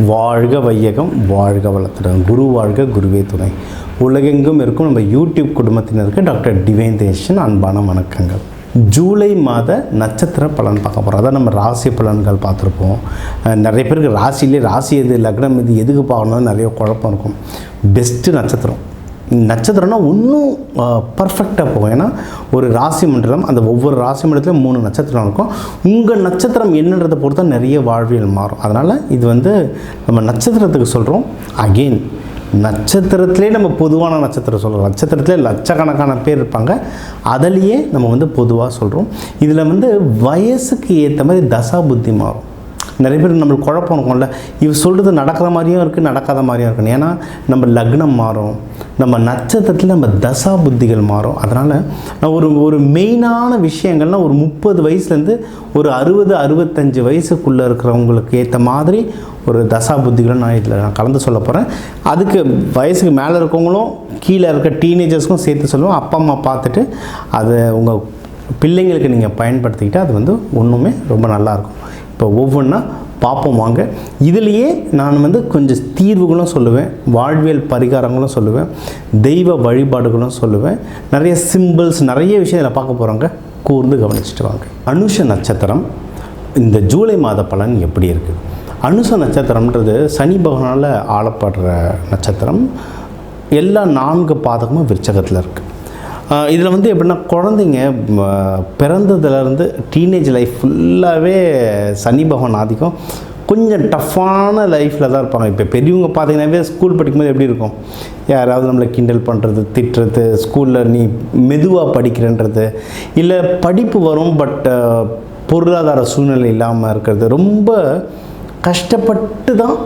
வாழ்க வையகம், வாழ்க வளத்துடன். குரு வாழ்க, குருவே துணை. உலகெங்கும் இருக்கும் நம்ம யூடியூப் குடும்பத்தினருக்கு டாக்டர் டிவைன் தேஷன் அன்பான வணக்கங்கள். ஜூலை மாத நட்சத்திர பலன் பார்க்க போகிறோம். அதான் நம்ம ராசி பலன்கள் பார்த்துருப்போம். நிறைய பேருக்கு ராசி எது, லக்னம் இது, எதுக்கு பார்க்கணும்னு நிறைய குழப்பம் இருக்கும். பெஸ்ட்டு நட்சத்திரம்னா இன்னும் பர்ஃபெக்டாக போகும். ஏன்னா ஒரு ராசி மண்டலம், அந்த ஒவ்வொரு ராசி மண்டலத்துலையும் 3 நட்சத்திரம் இருக்கும். உங்கள் நட்சத்திரம் என்னன்றதை பொறுத்தா நிறைய வாழ்வியல் மாறும். அதனால் இது நம்ம நட்சத்திரத்துக்கு சொல்கிறோம். அகெயின் நட்சத்திரத்திலே நம்ம பொதுவான நட்சத்திரம் சொல்கிறோம். நட்சத்திரத்திலே லட்சக்கணக்கான பேர் இருப்பாங்க. அதிலேயே நம்ம பொதுவாக சொல்கிறோம். இதில் வயசுக்கு ஏற்ற மாதிரி தசா புத்தி மாறும். நிறைய பேர் நம்மளுக்கு குழப்பம் இருக்கும்ல, இவ சொல்கிறது நடக்கிற மாதிரியும் இருக்குது, நடக்காத மாதிரியும் இருக்குது. ஏன்னா நம்ம லக்னம் மாறும், நம்ம நட்சத்திரத்தில் நம்ம தசா புத்திகள் மாறும். அதனால் நான் ஒரு மெயினான விஷயங்கள்னால் ஒரு 30 வயசுலேருந்து ஒரு 60-65 வயசுக்குள்ளே இருக்கிறவங்களுக்கு ஏற்ற மாதிரி ஒரு தசா புத்திகளை நான் கலந்து சொல்ல போகிறேன். அதுக்கு வயசுக்கு மேலே இருக்கவங்களும் கீழே இருக்க டீனேஜர்ஸ்க்கும் சேர்த்து சொல்லுவோம். அப்பா அம்மா பார்த்துட்டு அதை உங்கள் பிள்ளைங்களுக்கு நீங்கள் பயன்படுத்திக்கிட்டால் அது ஒன்றுமே ரொம்ப நல்லாயிருக்கும். இப்போ ஒவ்வொன்றா பார்ப்போம் வாங்க. இதிலேயே நான் கொஞ்சம் தீர்வுகளும் சொல்லுவேன், வாழ்வியல் பரிகாரங்களும் சொல்லுவேன், தெய்வ வழிபாடுகளும் சொல்லுவேன். நிறைய சிம்பிள்ஸ், நிறைய விஷயம் இதில் பார்க்க போகிறாங்க. கூர்ந்து கவனிச்சுட்டு வாங்க. அனுஷ நட்சத்திரம் இந்த ஜூலை மாத பலன் எப்படி இருக்குது? அனுஷ நட்சத்திரம்ன்றது சனி பகவானால் ஆளப்படுற நட்சத்திரம். எல்லா 4 பாதகமும் விருச்சகத்தில் இருக்குது. இதில் எப்படின்னா குழந்தைங்க பிறந்ததுலேருந்து டீனேஜ் லைஃப் ஃபுல்லாகவே சனி பகவான் ஆதிக்கம். கொஞ்சம் டஃப்பான லைஃப்பில் தான் இருப்பாங்க. இப்போ பெரியவங்க பார்த்தீங்கன்னாவே ஸ்கூல் படிக்கும்போது எப்படி இருக்கும், யாராவது நம்மளை கிண்டல் பண்ணுறது, திட்டுறது, ஸ்கூலில் நீ மெதுவாக படிக்கிறன்றது, இல்லை படிப்பு வரும் பட் பொருளாதார சூழ்நிலை இல்லாமல் இருக்கிறது, ரொம்ப கஷ்டப்பட்டு தான்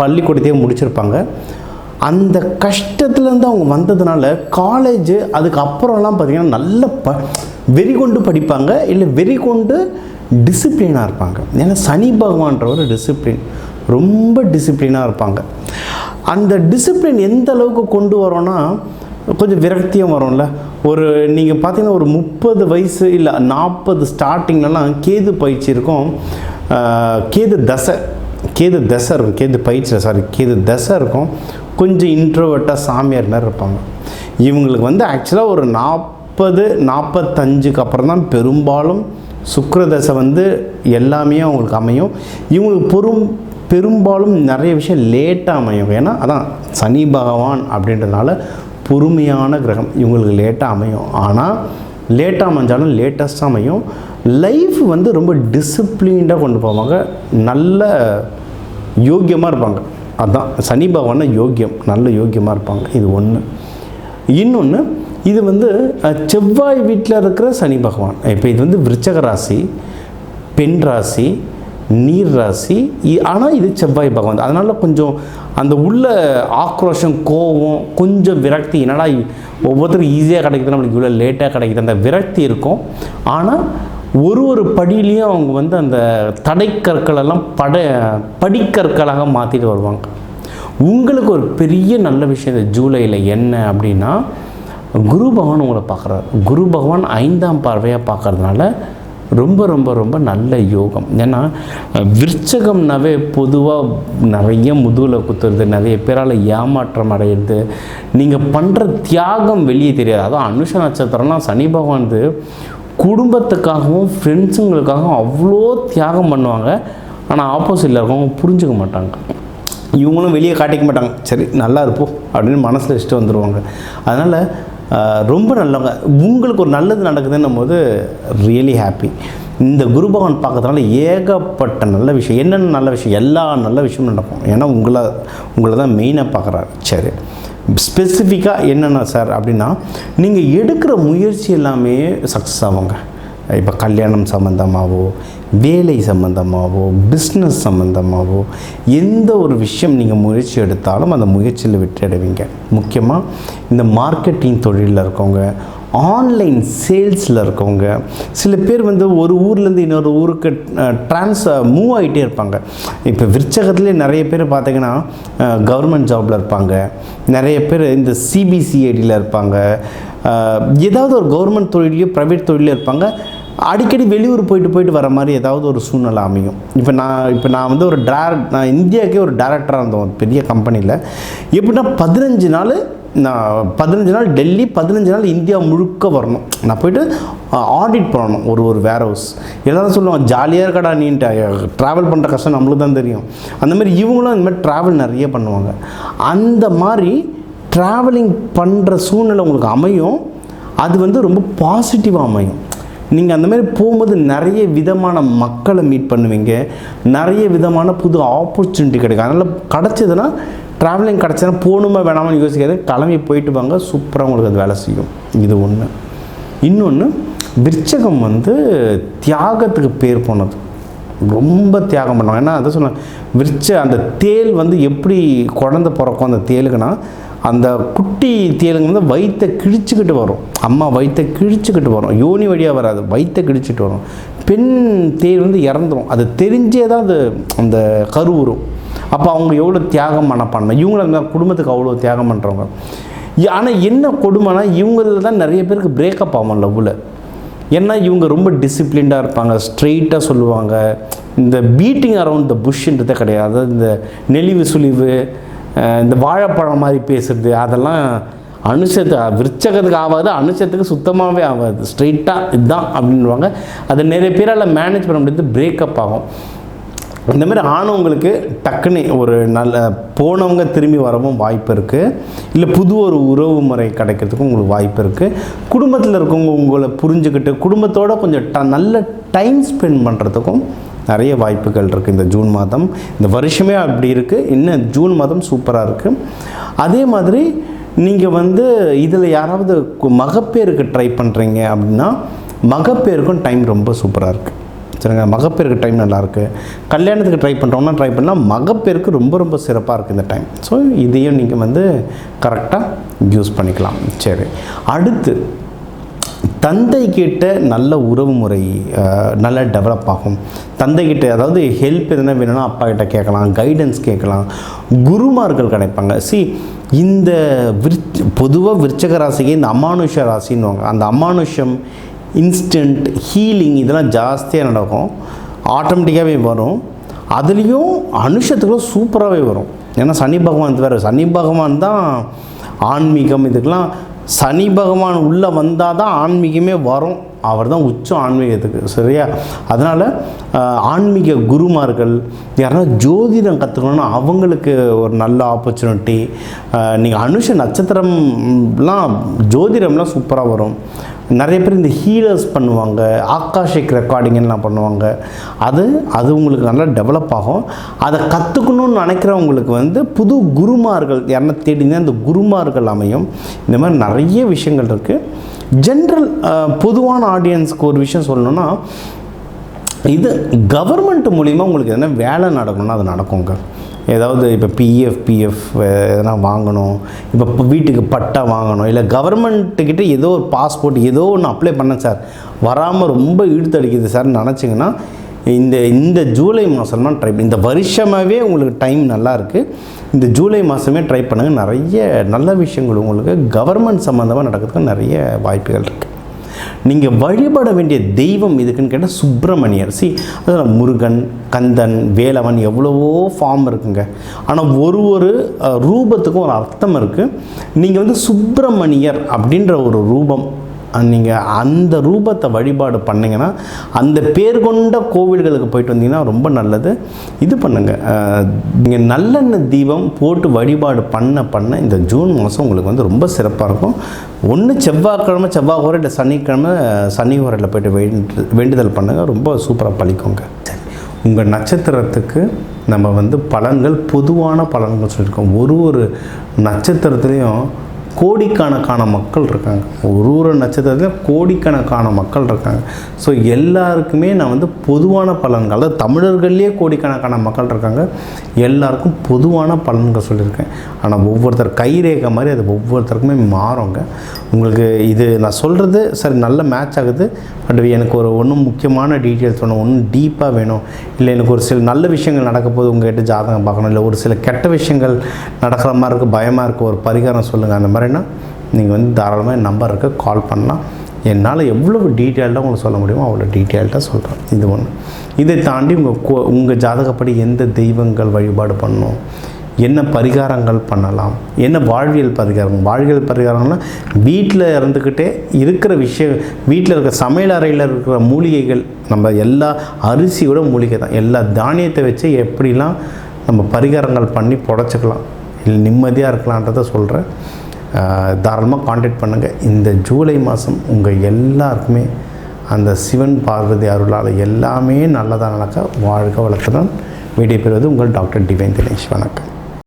பள்ளிக்கூடத்தையே முடிச்சிருப்பாங்க. அந்த கஷ்டத்துலேருந்து அவங்க வந்ததுனால காலேஜு அதுக்கப்புறம்லாம் பார்த்திங்கன்னா நல்ல வெறி கொண்டு படிப்பாங்க, இல்லை வெறி கொண்டு டிசிப்ளினாக இருப்பாங்க. ஏன்னா சனி பகவான்ற ஒரு டிசிப்ளின், ரொம்ப டிசிப்ளினாக இருப்பாங்க. அந்த டிசிப்ளின் எந்த அளவுக்கு கொண்டு வரோன்னா கொஞ்சம் விரக்தியும் வரும்ல. நீங்கள் பார்த்தீங்கன்னா ஒரு 30 வயசு இல்லை 40 ஸ்டார்டிங்லலாம் கேது பயிற்சி இருக்கும், கேது தசை இருக்கும், கேது தசை இருக்கும். கொஞ்சம் இன்ட்ரோவர்ட்டாக சாமியார் மாதிரி இருப்பாங்க. இவங்களுக்கு ஆக்சுவலாக ஒரு 40-45க்கு அப்புறம் தான் பெரும்பாலும் சுக்கிரதசை எல்லாமே அவங்களுக்கு அமையும். இவங்களுக்கு பெரும்பாலும் நிறைய விஷயம் லேட்டாக அமையும். ஏன்னா அதான் சனி பகவான் அப்படின்றதுனால பொறுமையான கிரகம், இவங்களுக்கு லேட்டாக அமையும். ஆனால் லேட்டாக அமைஞ்சாலும் லேட்டஸ்ட்டாக அமையும். லைஃப் ரொம்ப டிசிப்ளின்டாக கொண்டு போவாங்க, நல்ல யோக்கியமாக இருப்பாங்க. அதுதான் சனி பகவான் யோக்கியம், நல்ல யோக்கியமாக இருப்பாங்க. இது ஒன்று. இன்னொன்று, இது செவ்வாய் வீட்டில் இருக்கிற சனி பகவான். இப்போ இது விருச்சக ராசி, பெண் ராசி, நீர் ராசி. ஆனால் இது செவ்வாய் பகவான். அதனால் கொஞ்சம் அந்த உள்ள ஆக்ரோஷம், கோபம், கொஞ்சம் விரக்தி, என்னடா ஒவ்வொருத்தருக்கும் ஈஸியாக கிடைக்குது, நம்மளுக்கு இவ்வளோ லேட்டாக கிடைக்குது, அந்த விரக்தி இருக்கும். ஆனால் ஒரு படியிலையும் அவங்க அந்த தடைக்கற்களெல்லாம் படிக்கற்களாக மாற்றிட்டு வருவாங்க. உங்களுக்கு ஒரு பெரிய நல்ல விஷயம் இந்த ஜூலையில் என்ன அப்படின்னா, குரு பகவான் உங்களை பார்க்குறாரு. குரு பகவான் 5ஆம் பார்வையாக பார்க்கறதுனால ரொம்ப ரொம்ப ரொம்ப நல்ல யோகம். ஏன்னா விருச்சகம்னாவே பொதுவாக நிறைய முதுகில் குத்துறது, நிறைய பேரால் ஏமாற்றம் அடையிறது, நீங்கள் பண்ணுற தியாகம் வெளியே தெரியாது. அதுவும் அனுஷ நட்சத்திரம்னா சனி பகவான் குடும்பத்துக்காகவும் ஃப்ரெண்ட்ஸுங்களுக்காகவும் அவ்வளோ தியாகம் பண்ணுவாங்க. ஆனால் ஆப்போசிட்டில் இருக்கவங்க புரிஞ்சுக்க மாட்டாங்க. இவங்களும் வெளியே காட்டிக்க மாட்டாங்க, சரி நல்லா இருப்போம் அப்படின்னு மனசில் வச்சுட்டு வந்துடுவாங்க. அதனால் ரொம்ப நல்லவங்க. உங்களுக்கு ஒரு நல்லது நடக்குதுன்னும் போது ரியலி ஹாப்பி. இந்த குரு பகவான் பார்க்கறதுனால ஏகப்பட்ட நல்ல விஷயம். என்னென்ன நல்ல விஷயம், எல்லா நல்ல விஷயமும் நடக்கும். ஏன்னா உங்களை தான் மெயினாக பார்க்குறாரு. சரி, ஸ்பெசிஃபிக்காக என்னென்ன சார் அப்படின்னா, நீங்கள் எடுக்கிற முயற்சி எல்லாமே சக்ஸஸ் ஆகுங்க. இப்போ கல்யாணம் சம்மந்தமாகவோ, வேலை சம்மந்தமாகவோ, பிஸ்னஸ் சம்மந்தமாகவோ, எந்த ஒரு விஷயம் நீங்கள் முயற்சி எடுத்தாலும் அந்த முயற்சியில் வெற்றி அடைவீங்க. முக்கியமாக இந்த மார்க்கெட்டிங் தொழிலில் இருக்கவங்க, ஆன்லைன் சேல்ஸில் இருக்கவங்க, சில பேர் ஒரு ஊர்லேருந்து இன்னொரு ஊருக்கு மூவ் ஆகிட்டே இருப்பாங்க. இப்போ விருச்சகத்துலேயே நிறைய பேர் பார்த்திங்கன்னா கவர்மெண்ட் ஜாபில் இருப்பாங்க, நிறைய பேர் இந்த சிபிசிஐடியில் இருப்பாங்க, ஏதாவது ஒரு கவர்மெண்ட் தொழிலையோ ப்ரைவேட் தொழிலையோ இருப்பாங்க. அடிக்கடி வெளியூர் போயிட்டு வர மாதிரி ஏதாவது ஒரு சூழ்நிலை அமையும். இப்போ நான் வந்து நான் இந்தியாவுக்கே ஒரு டைரக்டராக இருந்தோம் பெரிய கம்பெனியில். எப்படின்னா 15 நாள் டெல்லி, 15 நாள் இந்தியா முழுக்க வரணும். நான் போய்ட்டு ஆடிட் பண்ணணும் ஒரு வேர் ஹவுஸ். எல்லோரும் சொல்லுவாங்க ஜாலியாக இருக்கடா நீன்ட்டு, ட்ராவல் பண்ணுற கஷ்டம் நம்மளுக்கு தான் தெரியும். அந்தமாதிரி இவங்களும் இந்த மாதிரி ட்ராவல் நிறைய பண்ணுவாங்க. அந்த மாதிரி ட்ராவலிங் பண்ணுற சூழ்நிலை உங்களுக்கு அமையும். அது வந்து ரொம்ப பாசிட்டிவாக அமையும். நீங்கள் அந்தமாரி போகும்போது நிறைய விதமான மக்களை மீட் பண்ணுவீங்க, நிறைய விதமான புது ஆப்பர்ச்சுனிட்டி கிடைக்கும். அதனால் கிடச்சதுன்னா ட்ராவலிங் கிடச்சதுன்னா போகணுமா வேணாமான்னு யோசிக்காது, கிளம்பி போயிட்டு வாங்க, சூப்பராக உங்களுக்கு அது வேலை செய்யும். இது ஒன்று. இன்னொன்று, விருச்சகம் வந்து தியாகத்துக்கு பேர் போனது. ரொம்ப தியாகம் பண்ணுவாங்க. ஏன்னா அதை சொன்னாங்க, அந்த தேல் வந்து எப்படி குழந்தை பிறக்கும் அந்த தேலுக்குன்னா, அந்த குட்டி தேலுங்க வந்து வயிற்றை கிழிச்சிக்கிட்டு வரும். அம்மா வயிற்றை கிழிச்சிக்கிட்டு வரும், யோனி வழியாக வராது, வயிற்றை கிழிச்சிட்டு வரும். பெண் தேல் வந்து இறந்துடும். அது தெரிஞ்சே தான் அந்த கருவுறும். அப்போ அவங்க எவ்வளோ தியாகம் பண்ண இவங்கள அந்த குடும்பத்துக்கு அவ்வளோ தியாகம் பண்ணுறவங்க. ஆனால் என்ன கொடுமைனா, இவங்களில் தான் நிறைய பேருக்கு பிரேக்கப் ஆகும் லவ்வில். ஏன்னா இவங்க ரொம்ப டிசிப்ளின்டாக இருப்பாங்க, ஸ்ட்ரெயிட்டாக சொல்லுவாங்க. இந்த பீட்டிங் அரவுண்ட் த புஷ்ன்றதே கிடையாது. அதாவது இந்த நெளிவு சுழிவு, இந்த வாழைப்பழம் மாதிரி பேசுறது, அதெல்லாம் விருச்சகத்துக்கு ஆகாது, அனுஷத்துக்கு சுத்தமாகவே ஆகாது. ஸ்ட்ரெயிட்டாக இதுதான் அப்படின்வாங்க. அதை நிறைய பேரால் மேனேஜ் பண்ண முடியாது, பிரேக்கப் ஆகும். இந்த மாதிரி ஆனவங்களுக்கு டக்குன்னு ஒரு நல்ல போனவங்க திரும்பி வரவும் வாய்ப்பு இருக்குது. இல்லை புது ஒரு உறவு முறை கிடைக்கிறதுக்கும் உங்களுக்கு வாய்ப்பு இருக்குது. குடும்பத்தில் இருக்கவங்க உங்களை புரிஞ்சுக்கிட்டு குடும்பத்தோடு கொஞ்சம் நல்ல டைம் ஸ்பெண்ட் பண்ணுறதுக்கும் நிறைய வாய்ப்புகள் இருக்குது இந்த ஜூன் மாதம். இந்த வருஷமே அப்படி இருக்குது, இன்னும் ஜூன் மாதம் சூப்பராக இருக்குது. அதே மாதிரி நீங்கள் வந்து இதில் யாராவது மகப்பேருக்கு ட்ரை பண்ணுறீங்க அப்படின்னா, மகப்பேருக்கும் டைம் ரொம்ப சூப்பராக இருக்குது. சரிங்க, மகப்பேருக்கு டைம் நல்லாயிருக்கு. கல்யாணத்துக்கு ட்ரை பண்ணுறோம்னா ட்ரை பண்ணால் மகப்பேருக்கு ரொம்ப ரொம்ப சிறப்பாக இருக்குது இந்த டைம். ஸோ இதையும் நீங்கள் வந்து கரெக்டாக யூஸ் பண்ணிக்கலாம். சரி, அடுத்து தந்தைக்கிட்ட நல்ல உறவு முறை நல்லா டெவலப் ஆகும். தந்தைக்கிட்ட அதாவது ஹெல்ப் எதுனா வேணும்னா அப்பா கிட்ட கேட்கலாம், கைடன்ஸ் கேட்கலாம், குருமார்கள் கிடைப்பாங்க. இந்த பொதுவாக விருச்சக ராசிக்கு இந்த அமானுஷ ராசின்னுவாங்க. அந்த அமானுஷம், இன்ஸ்டன்ட் ஹீலிங் இதெல்லாம் ஜாஸ்தியாக நடக்கும், ஆட்டோமேட்டிக்காகவே வரும். அதுலேயும் அனுஷத்துக்குலாம் சூப்பராகவே வரும். ஏன்னா சனி பகவான் வேறு, சனி பகவான் தான் ஆன்மீகம். இதுக்கெல்லாம் சனி பகவான் உள்ளே வந்தால் தான் ஆன்மீகமே வரும். அவர் தான் உச்சம் ஆன்மீகத்துக்கு. சரியா? அதனால் ஆன்மீக குருமார்கள் யாராவது ஜோதிடம் கற்றுக்கணுன்னா அவங்களுக்கு ஒரு நல்ல ஆப்பர்ச்சுனிட்டி. நீங்கள் அனுஷ நட்சத்திரம்லாம் ஜோதிடம்லாம் சூப்பராக வரும். நிறைய பேர் இந்த ஹீலர்ஸ் பண்ணுவாங்க, ஆகாஷிக் ரெக்கார்டிங்கெல்லாம் பண்ணுவாங்க. அது உங்களுக்கு நல்லா டெவலப் ஆகும். அதை கற்றுக்கணுன்னு நினைக்கிறவங்களுக்கு வந்து புது குருமார்கள் யாருன்னா தேடினா அந்த குருமார்கள் அமையும். இந்த மாதிரி நிறைய விஷயங்கள் இருக்குது. ஜென்ரல் பொதுவான ஆடியன்ஸுக்கு ஒரு விஷயம் சொல்லணுன்னா, இது கவர்மெண்ட் மூலிமா உங்களுக்கு எதனா வேலை நடக்கணும்னா அது நடக்குங்க. ஏதாவது இப்போ பிஎஃப் எதனா வாங்கணும், இப்போ வீட்டுக்கு பட்டா வாங்கணும், இல்லை கவர்மெண்ட்டுக்கிட்ட ஏதோ ஒரு பாஸ்போர்ட் ஏதோ ஒன்று அப்ளை பண்ணேன் சார், வராமல் ரொம்ப இழுத்தடிக்குது சார்னு நினச்சிங்கன்னா இந்த ஜூலை மாதம்லாம் ட்ரை பண்ணி, இந்த வருஷமாகவே உங்களுக்கு டைம் நல்லா இருக்குது. இந்த ஜூலை மாதமே ட்ரை பண்ணுங்கள். நிறைய நல்ல விஷயங்கள் உங்களுக்கு கவர்மெண்ட் சம்மந்தமாக நடக்கிறதுக்கு நிறைய வாய்ப்புகள் இருக்குது. நீங்கள் வழிபட வேண்டிய தெய்வம் இதுக்குன்னு கேட்டால் சுப்பிரமணியர். அதான் முருகன், கந்தன், வேலவன் எவ்வளவோ ஃபார்ம் இருக்குங்க. ஆனால் ஒரு ரூபத்துக்கும் ஒரு அர்த்தம் இருக்குது. நீங்கள் வந்து சுப்பிரமணியர் அப்படின்ற ஒரு ரூபம், நீங்கள் அந்த ரூபத்தை வழிபாடு பண்ணிங்கன்னா, அந்த பேர் கொண்ட கோவில்களுக்கு போயிட்டு வந்தீங்கன்னா ரொம்ப நல்லது. இது பண்ணுங்கள், நீங்கள் நல்லெண்ணெய் தீபம் போட்டு வழிபாடு பண்ண இந்த ஜூன் மாதம் உங்களுக்கு வந்து ரொம்ப சிறப்பாக இருக்கும். ஒன்று செவ்வாய்க்கிழமை செவ்வாய் ஹோரை, இல்லை சனிக்கிழமை சனி ஹோரையில் போய்ட்டு வேண்டுதல் பண்ணுங்கள், ரொம்ப சூப்பராக பழிக்குங்க. உங்கள் நட்சத்திரத்துக்கு நம்ம வந்து பலன்கள், பொதுவான பலன்கள் சொல்லியிருக்கோம். ஒரு நட்சத்திரத்துலேயும் கோடிக்கணக்கான மக்கள் இருக்காங்க. ஒரு நட்சத்திரத்தில் கோடிக்கணக்கான மக்கள் இருக்காங்க. ஸோ எல்லாருக்குமே நான் வந்து பொதுவான பலன்கள், அதாவது தமிழர்கள்லேயே கோடிக்கணக்கான மக்கள் இருக்காங்க, எல்லாருக்கும் பொதுவான பலன்கள் சொல்லியிருக்கேன். ஆனால் ஒவ்வொருத்தர் கைரேகை மாதிரி அது ஒவ்வொருத்தருக்குமே மாறுங்க. உங்களுக்கு இது நான் சொல்கிறது சரி நல்ல மேட்ச் ஆகுது, பட் எனக்கு ஒன்றும் முக்கியமான டீட்டெயில்ஸ் வேணும், ஒன்றும் டீப்பாக வேணும், இல்லை எனக்கு ஒரு சில நல்ல விஷயங்கள் நடக்க போது உங்கள்கிட்ட ஜாதகம் பார்க்கணும், இல்லை ஒரு சில கெட்ட விஷயங்கள் நடக்கிற மாதிரி இருக்குது, பயமாக இருக்குது, ஒரு பரிகாரம் சொல்லுங்கள், அந்த மாதிரினா நீங்கள் வந்து தாராளமாக நம்பருக்கு கால் பண்ணலாம். என்னால் எவ்வளவு டீட்டெயில்டாக உங்களுக்கு சொல்ல முடியுமோ அவ்வளோ டீட்டெயில்டாக சொல்கிறேன். இது ஒன்று. இதை தாண்டி உங்கள் ஜாதகப்படி எந்த தெய்வங்கள் வழிபாடு பண்ணணும், என்ன பரிகாரங்கள் பண்ணலாம், என்ன வாழ்வியல் பரிகாரங்கள்னால் வீட்டில் இருந்துக்கிட்டே இருக்கிற விஷயம், வீட்டில் இருக்கிற சமையல் அறையில் இருக்கிற மூலிகைகள், நம்ம எல்லா அரிசியோட மூலிகை தான், எல்லா தானியத்தை வச்சு எப்படிலாம் நம்ம பரிகாரங்கள் பண்ணி புடச்சிக்கலாம், இல்லை நிம்மதியாக இருக்கலான்றதை சொல்கிறேன். தாராளமாக காண்டாக்ட் பண்ணுங்கள். இந்த ஜூலை மாதம் உங்கள் எல்லாருக்குமே அந்த சிவன் பார்வதி அருளால் எல்லாமே நல்லதாக நடக்க வாழ்க வளத்துடன் விடைபெறுவது உங்கள் டாக்டர் டிவைன் தினேஷ். வணக்கம்.